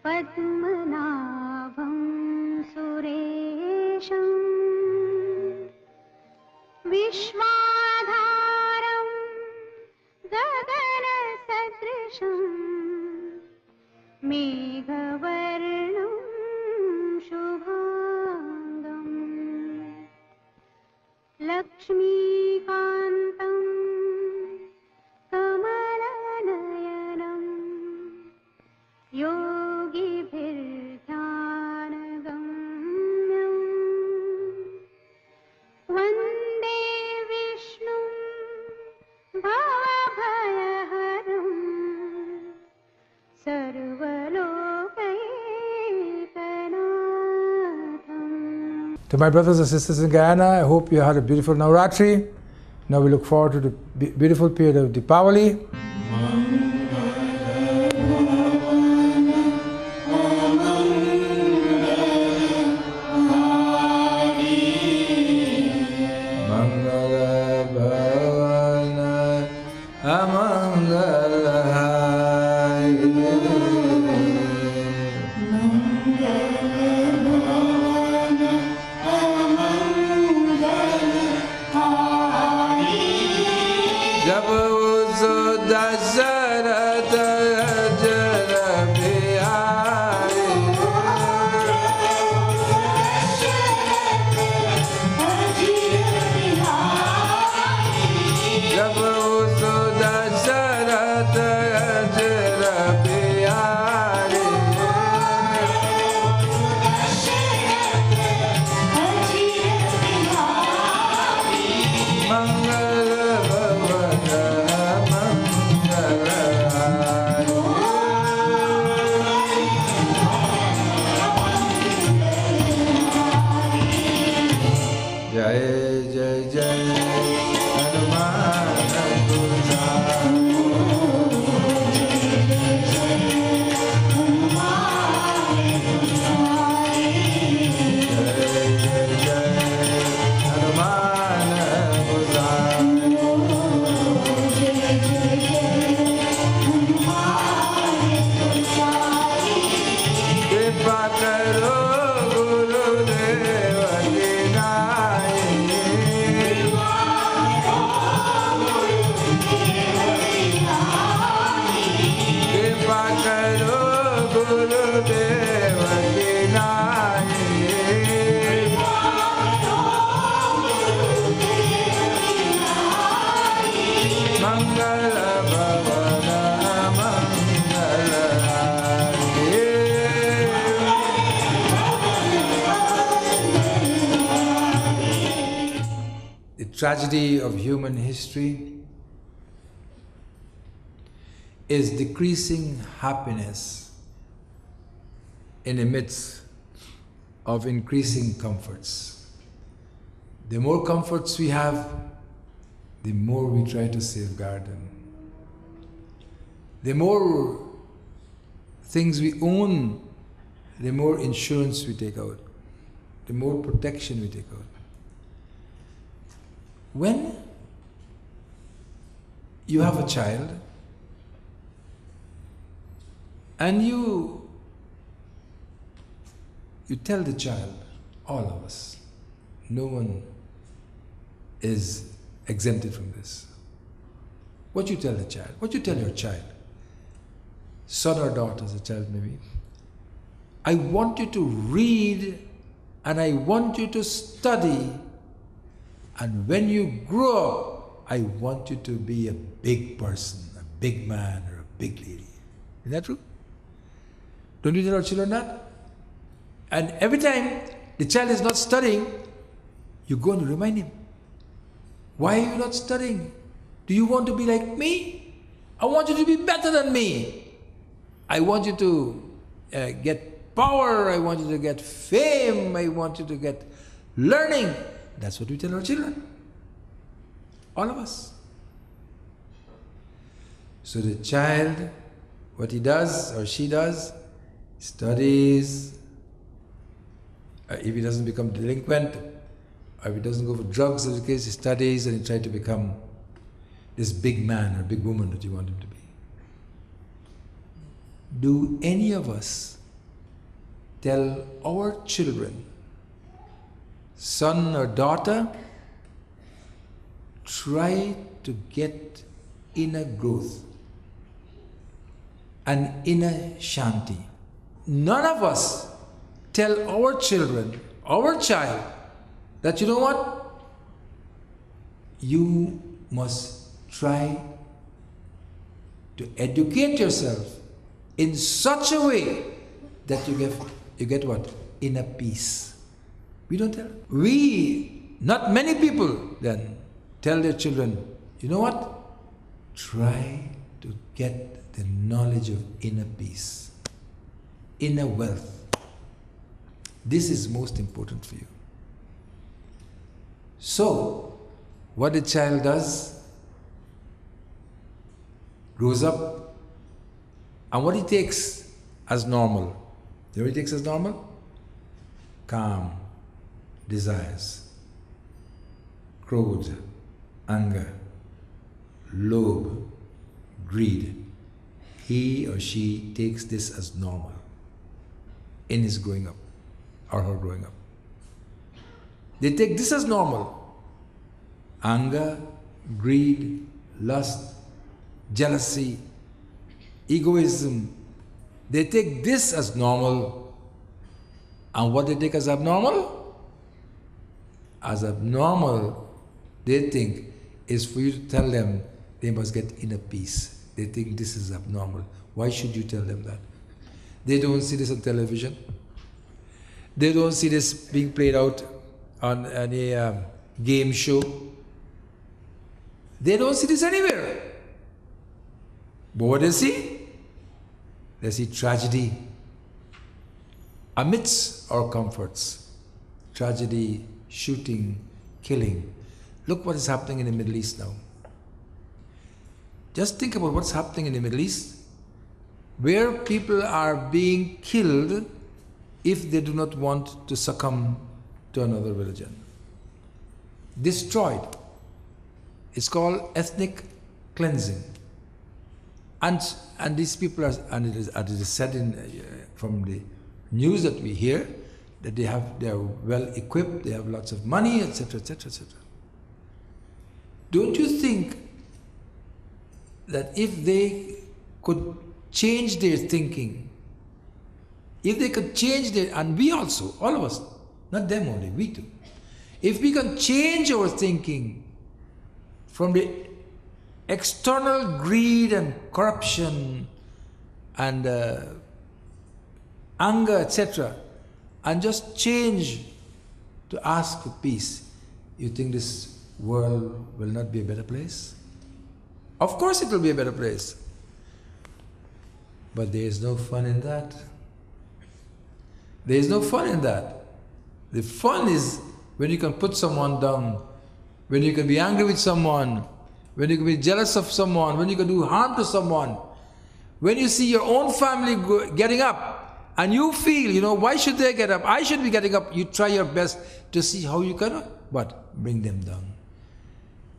पद्मनाभं सुरेशं विश्वाधारं गगनसदृशं मेघवर्णं शुभाङ्गम् लक्ष्मीकान्तं कमलनयनं योगिभिर्ध्यानगम्यं वन्दे विष्णुं भवभयहरं सर्वलोकैकनाथम्. To my brothers and sisters in Guyana, I hope you had a beautiful Navratri. Now we look forward to the beautiful period of Deepavali. The tragedy of human history is decreasing happiness in the midst of increasing comforts. The more comforts we have, the more we try to safeguard them. The more things we own, the more insurance we take out, the more protection we take out. When you have a child and you tell the child, all of us, no one is exempted from this. What you tell the child, what you tell your child, son or daughter as a child maybe, I want you to read and I want you to study, and when you grow up, I want you to be a big person, a big man or a big lady. Is that true? Don't you tell our children that? And every time the child is not studying, you go and remind him. Why are you not studying? Do you want to be like me? I want you to be better than me. I want you to get power. I want you to get fame. I want you to get learning. That's what we tell our children. All of us. So the child, what he does or she does, studies. If he doesn't become delinquent, or if he doesn't go for drugs, in the case, he studies and he tries to become this big man or big woman that you want him to be. Do any of us tell our children, son or daughter, try to get inner growth and inner shanti. None of us tell our children, our child, that you know what? You must try to educate yourself in such a way that you get what? Inner peace. We don't tell. Not many people then tell their children, you know what? Try to get the knowledge of inner peace, inner wealth. This is most important for you. So, what the child does, grows up, and what he takes as normal. You know what he takes as normal? Calm, desires, krodha, anger, lobe, greed. He or she takes this as normal in his growing up, or her growing up. They take this as normal. Anger, greed, lust, jealousy, egoism. They take this as normal. And what they take as abnormal? As abnormal, they think, is for you to tell them they must get inner peace. They think this is abnormal. Why should you tell them that? They don't see this on television. They don't see this being played out on any game show. They don't see this anywhere. But what they see? They see tragedy amidst our comforts. Tragedy, shooting, killing. Look what is happening in the Middle East now. Just think about what's happening in the Middle East, where people are being killed if they do not want to succumb to another religion. Destroyed. It's called ethnic cleansing. And these people are, and it is said from the news that we hear, that they are well equipped, they have lots of money, etc., etc., etc. Don't you think that if they could change their thinking, if they could change their, and we also, all of us, not them only, we too, if we can change our thinking from the external greed and corruption and anger, etc., and just change to ask for peace, you think this world will not be a better place? Of course it will be a better place. But there is no fun in that. There is no fun in that. The fun is when you can put someone down, when you can be angry with someone, when you can be jealous of someone, when you can do harm to someone, when you see your own family getting up and you feel, why should they get up? I should be getting up. You try your best to see how you can, bring them down.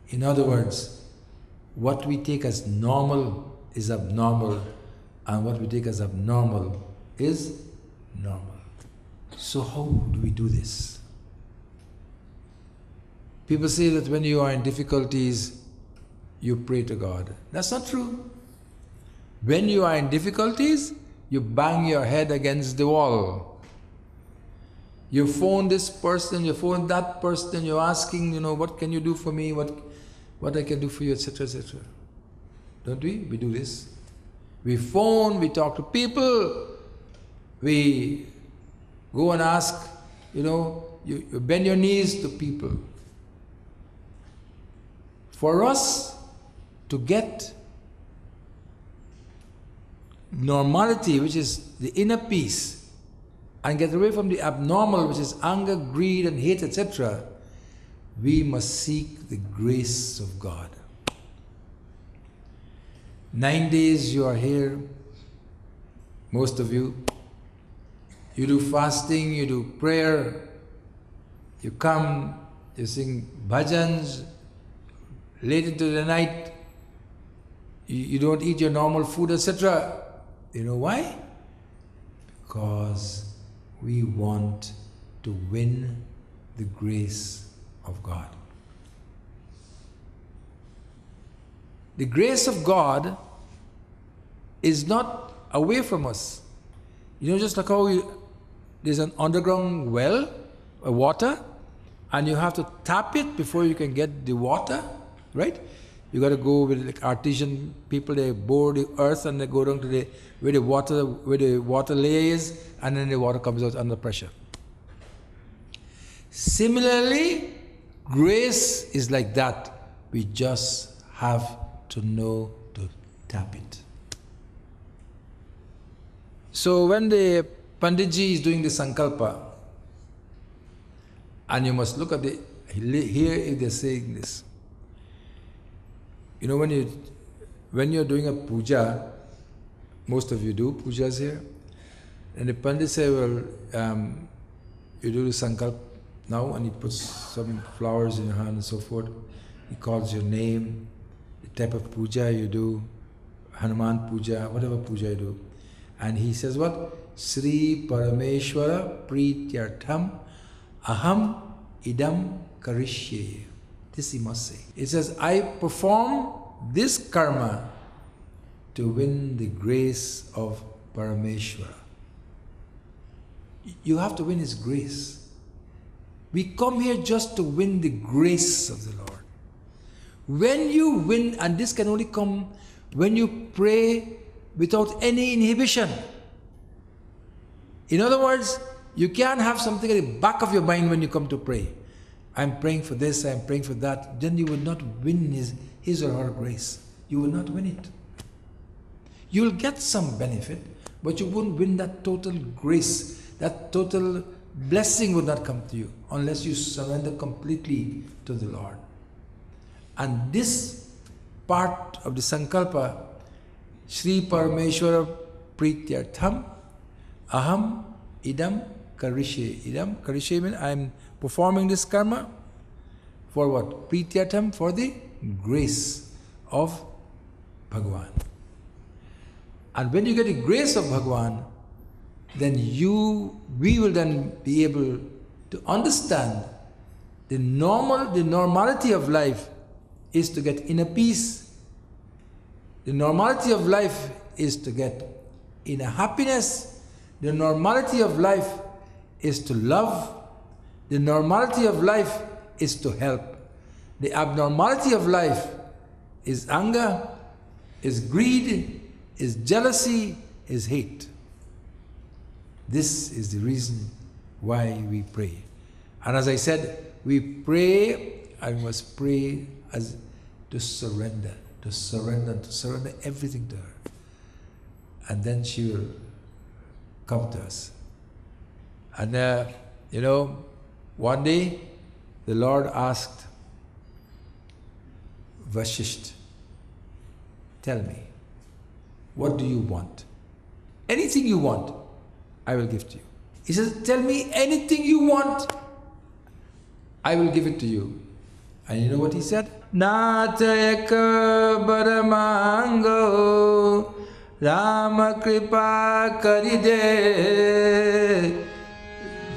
In other words, what we take as normal is abnormal, and what we take as abnormal is normal. So how do we do this? People say that when you are in difficulties, you pray to God. That's not true. When you are in difficulties, you bang your head against the wall. You phone this person, you phone that person, you're asking, what can you do for me, what I can do for you, etc., etc. Don't we? We do this. We phone, we talk to people, we go and ask, you bend your knees to people. For us to get normality, which is the inner peace, and get away from the abnormal, which is anger, greed, and hate, etc., we must seek the grace of God. 9 days you are here, most of you. You do fasting, you do prayer, you come, you sing bhajans, late into the night, you don't eat your normal food, etc. You know why? Because We want to win the grace of God. The grace of God is not away from us. You know, just like how there's an underground well, water, and you have to tap it before you can get the water, right? You got to go with like artisan people. They bore the earth and they go down to where the water lays, and then the water comes out under pressure. Similarly, grace is like that. We just have to know to tap it. So when the Panditji is doing the sankalpa, and you must look at the, here if they're saying this. You know, when you're doing a puja, most of you do pujas here, and the Pandit say, well, you do the sankalp now, and he puts some flowers in your hand and so forth. He calls your name, the type of puja you do, Hanuman puja, whatever puja you do. And he says what? Sri Parameshwara Prityartham Aham Idam Karishye. This he must say. It says, I perform this karma to win the grace of Parameshwara. You have to win his grace. We come here just to win the grace of the Lord. When you win, and this can only come when you pray without any inhibition. In other words, you can't have something at the back of your mind when you come to pray. I'm praying for this, I'm praying for that. Then you will not win his or her grace. You will not win it. You will get some benefit, but you won't win that total grace. That total blessing would not come to you unless you surrender completely to the Lord. And this part of the sankalpa, Sri Parameshwara Prityartham Aham Idam Karishe. Idam Karishe means I am performing this karma for what? Prityartham, for the grace of Bhagavan. And when you get the grace of Bhagavan, then we will then be able to understand the normality of life is to get inner peace. The normality of life is to get inner happiness. The normality of life is to love. The normality of life is to help. The abnormality of life is anger, is greed, is jealousy, is hate. This is the reason why we pray. And as I said, we pray and we must pray as to surrender everything to her. And then she will come to us. And one day the Lord asked Vashisht, tell me, what do you want? Anything you want, I will give to you. He says, tell me anything you want, I will give it to you. And you know what he said? Natayaka Baramango Rama Kripa Karide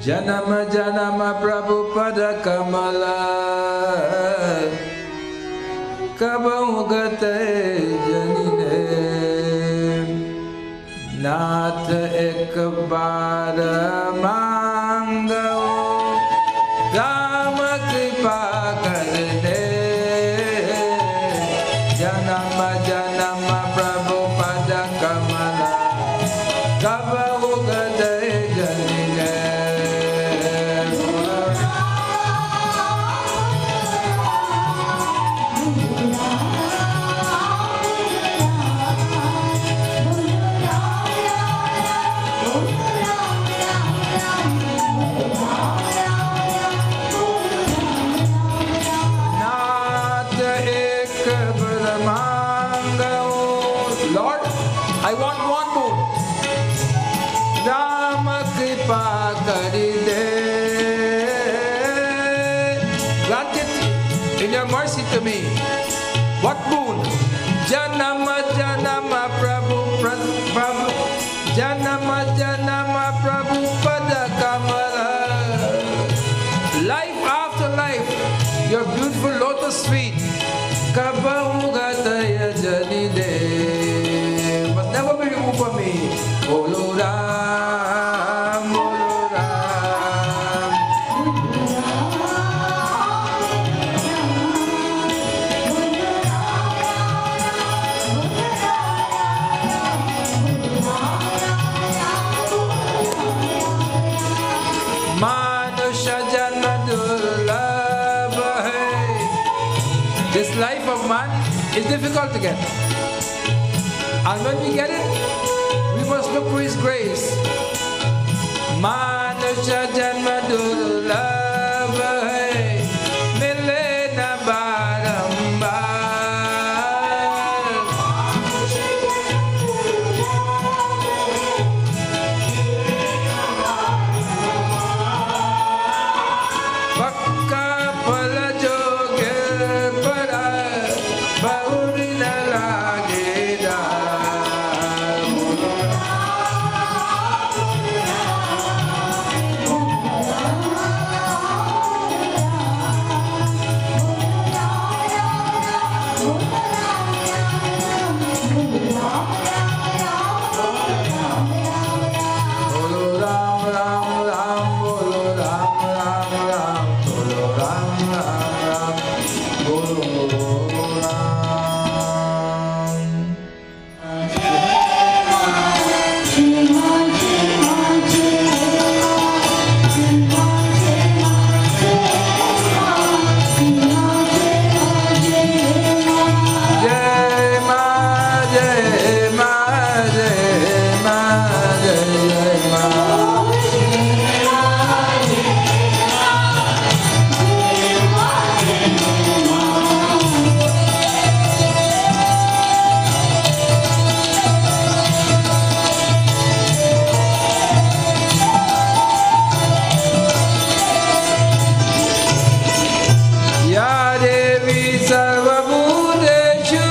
Janama Janama Prabhupada Kamala Kabamugate Janine Nath Ek Baramango Rama Kripa Karide Janama Janama Prabhupada Kamala Kabamugate Janine. Lord, I want one boon. Rama Kripa Karide. Grant it in your mercy to me. What boon? Janama Janama Prabhu Janama Janama Prabhupada Kamala. Life after life, your beautiful lotus feet. Kabahu Gataya Janide. Must never be removed from me. Bolo Ram, Bolo Ram. Manusha Janma Durlabha hai. This life of man is difficult to get. And when we get it, we must look for His grace. Manusha Janma Durlabha hai. Milena Barambar. Vakka phala joge para bahuri na lageda. Bolo Ram Ram Ram, Bolo Ram Ram Ram, Bolo Ram Ram Ram, Bolo Ram. Jai Ma, Jai Ma, Jai Ma, Jai Ma. Ya Devi Sarvabhuteshu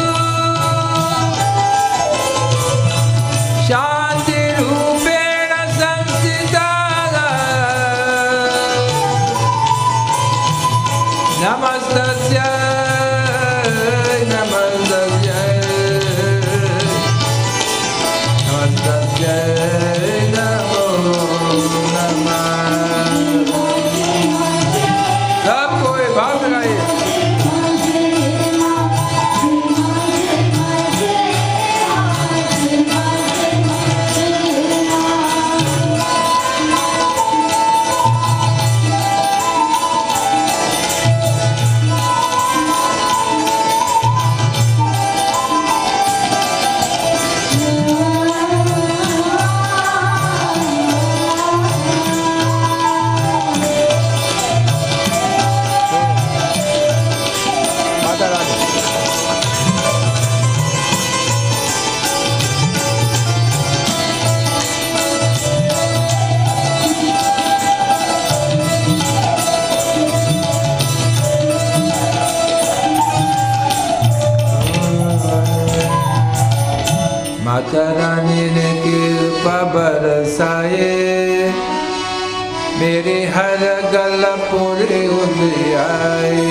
Shanti Rupena Samstita. Namastasya Namastasya Namastasya Namo Namah. सब कोई भाव लगाइए. माता रानी. माता रानी ने कृपा बरसाए मेरे हर गल पूरे उदियाए.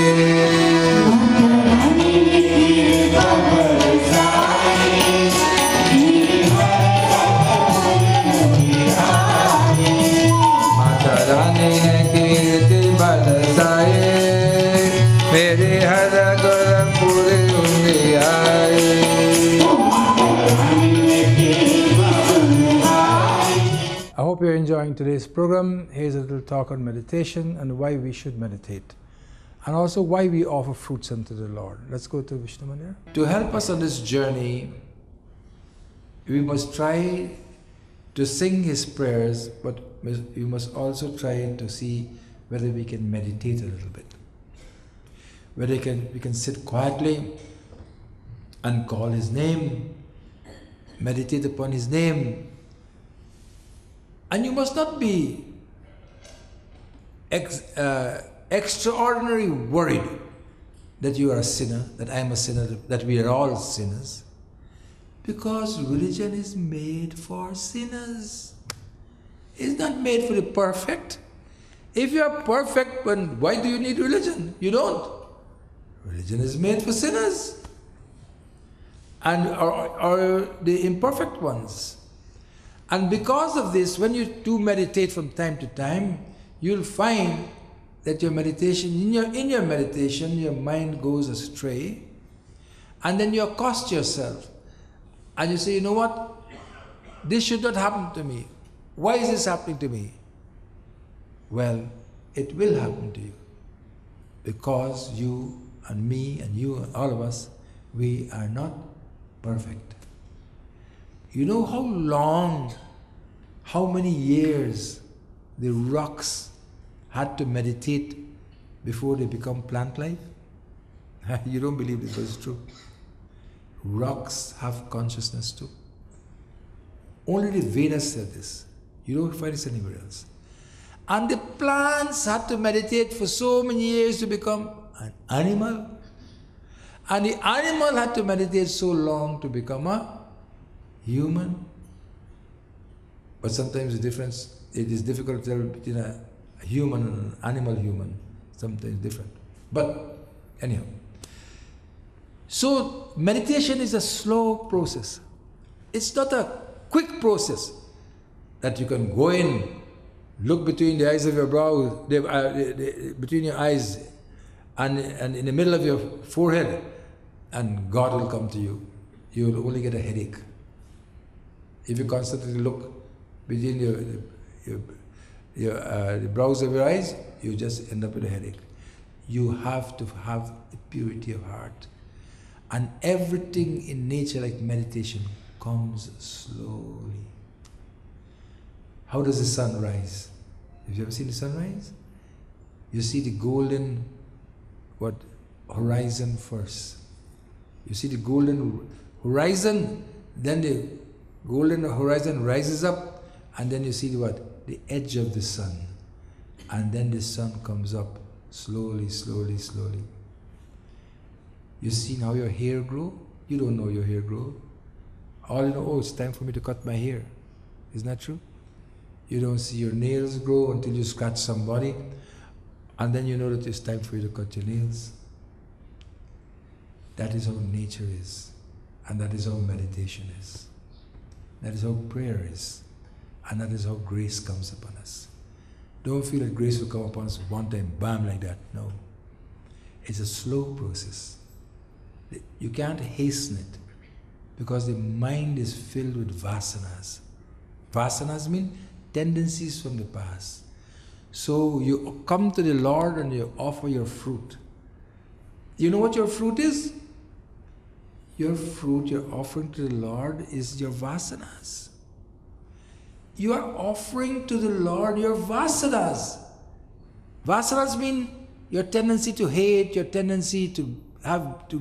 माता रानी ने कीर्ति बरसाए मेरे हर गल पूरे उदियाए. I hope you're enjoying today's program. Here's a little talk on meditation and why we should meditate, and also why we offer fruits unto the Lord. Let's go to Vishnu Mandir. To help us on this journey, we must try to sing His prayers, but we must also try to see whether we can meditate a little bit. Whether we can sit quietly and call His name, meditate upon His name. And you must not be extraordinarily worried that you are a sinner, that I am a sinner, that we are all sinners. Because religion is made for sinners. It's not made for the perfect. If you are perfect, then why do you need religion? You don't. Religion is made for sinners and or the imperfect ones. And because of this, when you do meditate from time to time, you'll find that your meditation, in your meditation, your mind goes astray, and then you accost yourself, and you say, you know what? This should not happen to me. Why is this happening to me? Well, it will happen to you, because you and me and you and all of us, we are not perfect. You know how long, how many years the rocks had to meditate before they become plant life? You don't believe this, but it's true. Rocks have consciousness too. Only the Vedas said this. You don't find this anywhere else. And the plants had to meditate for so many years to become an animal. And the animal had to meditate so long to become a human. But sometimes the difference, it is difficult to tell between a human and an animal human. Sometimes different. But anyhow. So meditation is a slow process. It's not a quick process that you can go in, look between the eyes of your brow, between your eyes and in the middle of your forehead, and God will come to you. You will only get a headache. If you constantly look between the brows of your eyes, you just end up with a headache. You have to have the purity of heart. And everything in nature, like meditation, comes slowly. How does the sun rise? Have you ever seen the sun rise? You see the golden horizon first. You see the golden horizon, then the golden horizon rises up, and then you see the edge of the sun. And then the sun comes up slowly, slowly, slowly. You see how your hair grow? You don't know your hair grow. All you know, oh, it's time for me to cut my hair. Isn't that true? You don't see your nails grow until you scratch somebody, and then you know that it's time for you to cut your nails. That is how nature is, and that is how meditation is. That is how prayer is, and that is how grace comes upon us. Don't feel that grace will come upon us one time, bam, like that. No. It's a slow process. You can't hasten it, because the mind is filled with vasanas. Vasanas mean tendencies from the past. So you come to the Lord and you offer your fruit. You know what your fruit is? Your fruit, your offering to the Lord, is your vasanas. You are offering to the Lord your vasanas. Vasanas mean your tendency to hate, your tendency to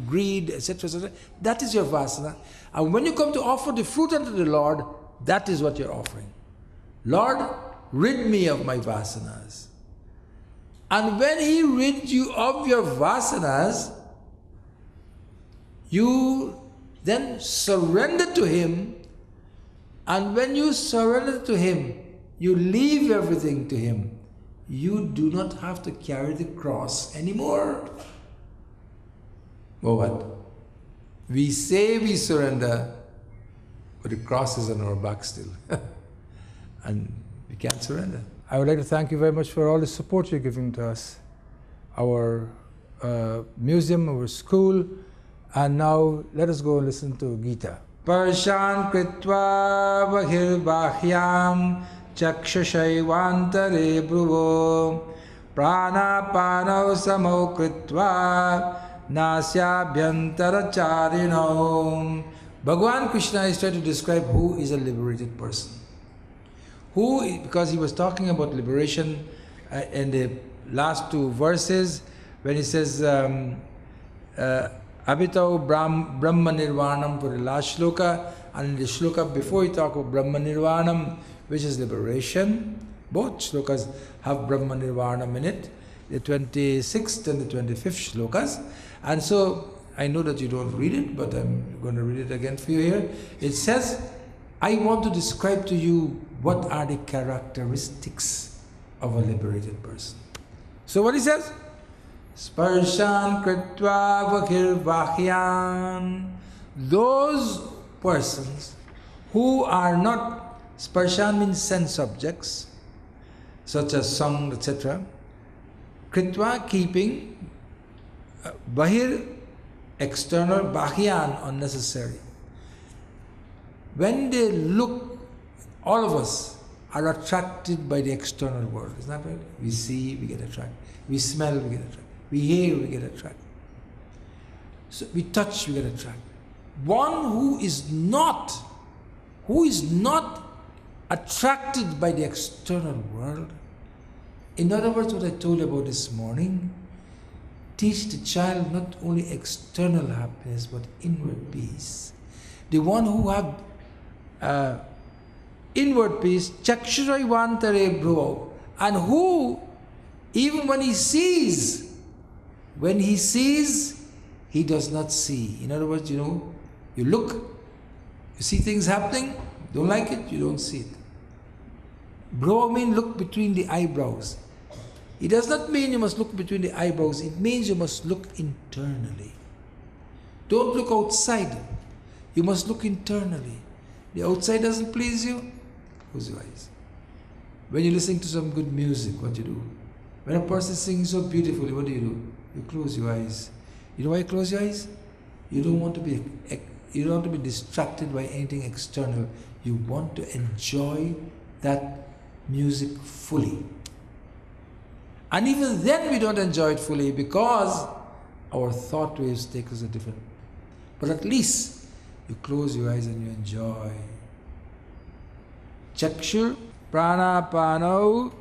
greed, etc., etc. That is your vasana. And when you come to offer the fruit unto the Lord, that is what you're offering. Lord, rid me of my vasanas. And when He rids you of your vasanas, you then surrender to Him. And when you surrender to Him, you leave everything to Him. You do not have to carry the cross anymore. Well, what? We say we surrender, but the cross is on our back still. And we can't surrender. I would like to thank you very much for all the support you're giving to us. Our museum, our school, and now let us go and listen to Gita. Parshan kritva bahirbahyam chakshashayvantare bruvo pranapanau samau kritva nasyabhyantaracharinam. Bhagavan Krishna is trying to describe who is a liberated person. Who, because he was talking about liberation in the last two verses, when he says Abhitau Brahma Nirvanam for the last shloka, and in the shloka before he talked about Brahma Nirvanam, which is liberation. Both shlokas have Brahma Nirvanam in it, the 26th and the 25th shlokas. And so I know that you don't read it, but I'm going to read it again for you here. It says, I want to describe to you what are the characteristics of a liberated person. So what he says? Sparshan kritva vakirvahyan. Those persons who are not, sparshan means sense objects, such as song, etc. Kritva, keeping, bahir, external, bahyan, unnecessary. When they look, all of us are attracted by the external world, isn't that right? We see, we get attracted. We smell, we get attracted. We hear, we get attracted. So we touch, we get attracted. One who is not attracted by the external world, in other words, what I told you about this morning, teach the child not only external happiness but inward peace. The one who have inward peace, chakshurai vantare bhruvo, and who, even when he sees, he does not see. In other words, you look, you see things happening, don't like it, you don't see it. Bhruvo means look between the eyebrows. It does not mean you must look between the eyebrows, it means you must look internally. Don't look outside, you must look internally. The outside doesn't please you, close your eyes. When you're listening to some good music, what do you do? When a person is singing so beautifully, what do? You close your eyes. You know why you close your eyes? You don't want to be distracted by anything external. You want to enjoy that music fully. And even then we don't enjoy it fully because our thought waves take us a different. But at least you close your eyes and you enjoy. Chakshur pranapano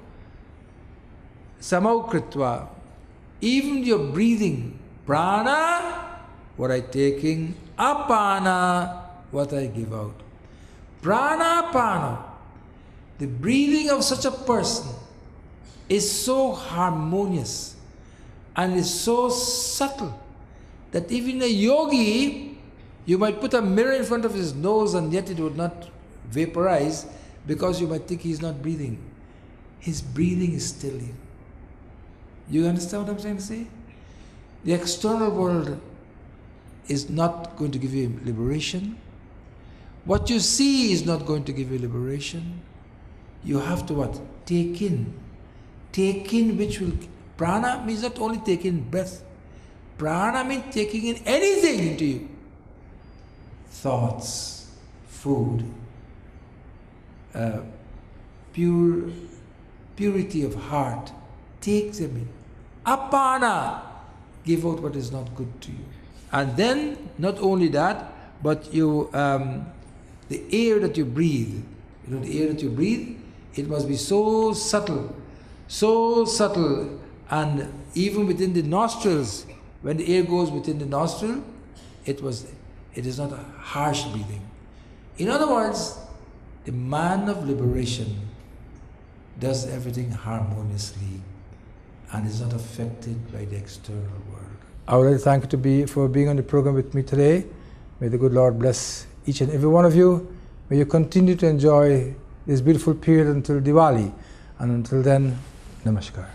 samau kritva. Even your breathing, prana, what I taking, apana, what I give out. Pranapana, the breathing of such a person is so harmonious and is so subtle that even a yogi, you might put a mirror in front of his nose and yet it would not vaporize because you might think he's not breathing. His breathing is still in. You understand what I'm trying to say? The external world is not going to give you liberation. What you see is not going to give you liberation. You have to what? Take in. Take in, which will... Prana means not only take in breath. Prana means taking in anything into you. Thoughts, food, purity of heart. Take them in. Apana, give out what is not good to you. And then, not only that, but you, the air that you breathe, the air that you breathe, it must be so subtle, and even within the nostrils, when the air goes within the nostril, it is not a harsh breathing. In other words, the man of liberation does everything harmoniously and is not affected by the external world. I would like to thank you for being on the program with me today. May the good Lord bless each and every one of you. May you continue to enjoy this beautiful period until Diwali. And until then, Namaskar.